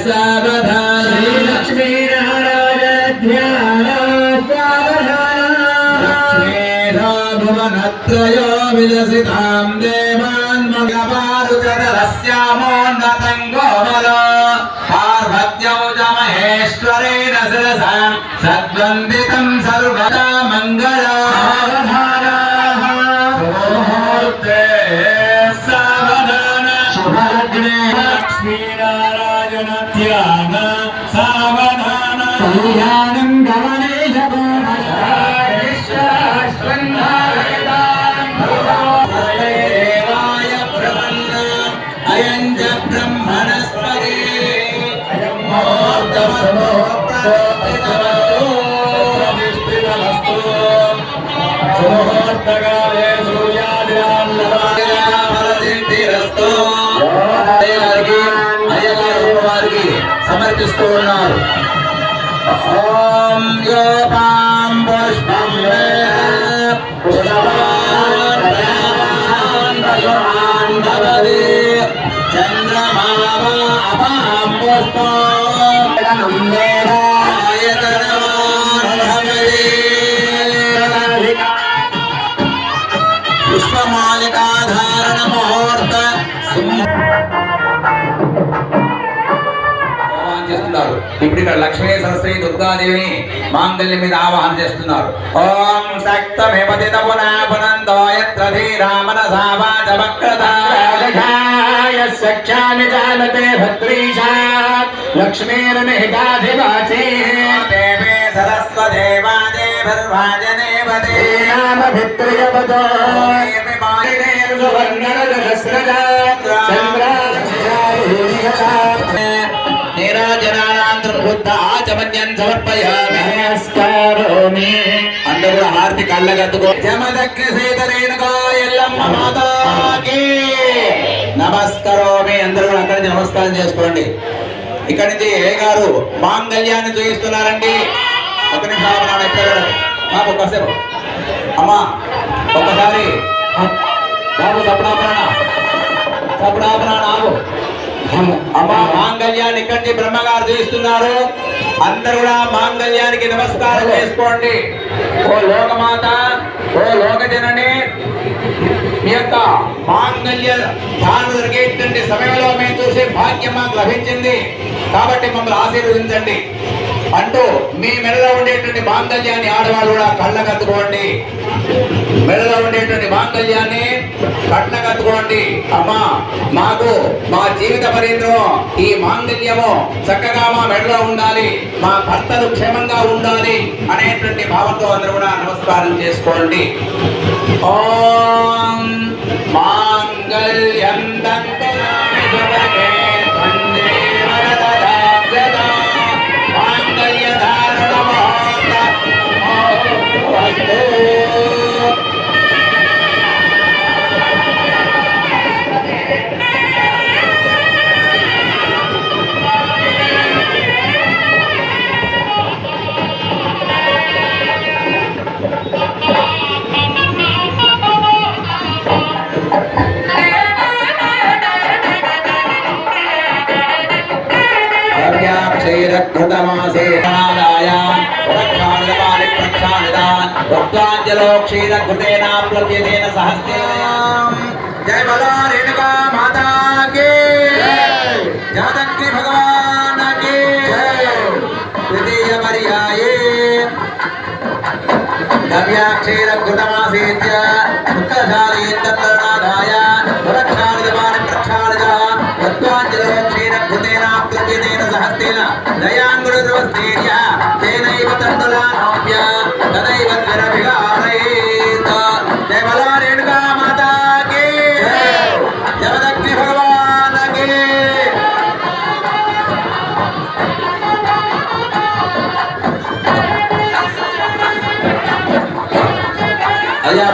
सावधान लक्ष्मी नारायण भुवनत्रयो विलसितां देवान् मङ्गलमारुतरस्यामोन्नतङ्गोमलो पार्वत्यौ च महेश्वरेण शिरसां सद्वन्दितं सर्वदा मङ्गला मुहूर्ते सावधान शुभलग्ने लक्ष्मीनारायण ध्यान सावधान कल्याणं गमनेश సమర్పిస్తూ ఉన్నారు. ఓం యోపాం పుష్పం చంద్రమాపాం పుష్పం పుష్పమాలికాధారణ ముహూర్త చేస్తున్నారు. ఇప్పుడు ఇక్కడ లక్ష్మీ సరస్వతి దుర్గాదేవిని మాంగళ్యం మీద ఆవాహన చేస్తున్నారు. ఓం శక్తమేపతిత పునాపునందోయత్ర ధీరామనసావాచ వక్రతాయ సఖ్యాని జాలతే భద్రీశాత్ లక్ష్మీర్నిహితాధివాసే దేవే సరస్వదేవాదేవర్వాజనేవతే నామభిత్రియవతో అందరూ హారతి కళ్ళగద్దుకో జమదగ్ని సీతరేణుగా ఎల్లమ్మ మాతాకి నమస్కారమే. అందరూ అక్కడి నుంచి నమస్కారం చేసుకోండి. ఇక్కడి నుంచి ఏ గారు మాంగళ్యాన్ని చూపిస్తున్నారండి. ఒక నిమిషం మాకు ఒక్కసేపు అమ్మా ఒక్కసారి బాబు తప్పుడాపనా ఆగు. అమ్మా మాంగళ్యాన్ని ఇక్కడి నుంచి బ్రహ్మగారు చూపిస్తున్నారు. అందరూ కూడా మాంగళ్యానికి నమస్కారం చేసుకోండి. ఓ లోకమాత, ఓ లోకజనని, మీ యొక్క మాంగళ్య ధ్యానం జరిగేటువంటి సమయంలో మేము చూసే భాగ్యం మాకు లభించింది కాబట్టి మమ్మల్ని ఆశీర్వదించండి అంటూ మీ మెడలో ఉండేటువంటి మాంగళ్యాన్ని ఆడవాళ్ళు కూడా కళ్ళకత్తుకోండి. మెడలో ఉండేటువంటి మాంగళ్యాన్ని కట్నకత్తుకోండి. అమ్మా మాకు మా జీవిత పర్యంతం ఈ మాంగళ్యము చక్కగా మా మెడలో ఉండాలి, మా భర్తలు క్షేమంగా ఉండాలి అనేటువంటి భావంతో అందరూ కూడా నమస్కారం చేసుకోండి. ఓం మాంగళ్యం जय बोलो रेणुका माता की जगदग्नि भगवान की तृतीय पर्याये नव्याक्षीरघृतमासीत्य उत्तरशालीन्तर्णादाय पुरक्षालितपानि प्रक्षालित तत्त्वाञ्जलोक्षीरघृतेन प्लव्यतेन सहस्तेन दयाङ्गुरुर्वस्तेर्य तेनैव तण्डुला नौभ्य तदैव द्विरभिगारयेत् जय बोलो रेणुका माता की जगदग्नि भगवान की अय्या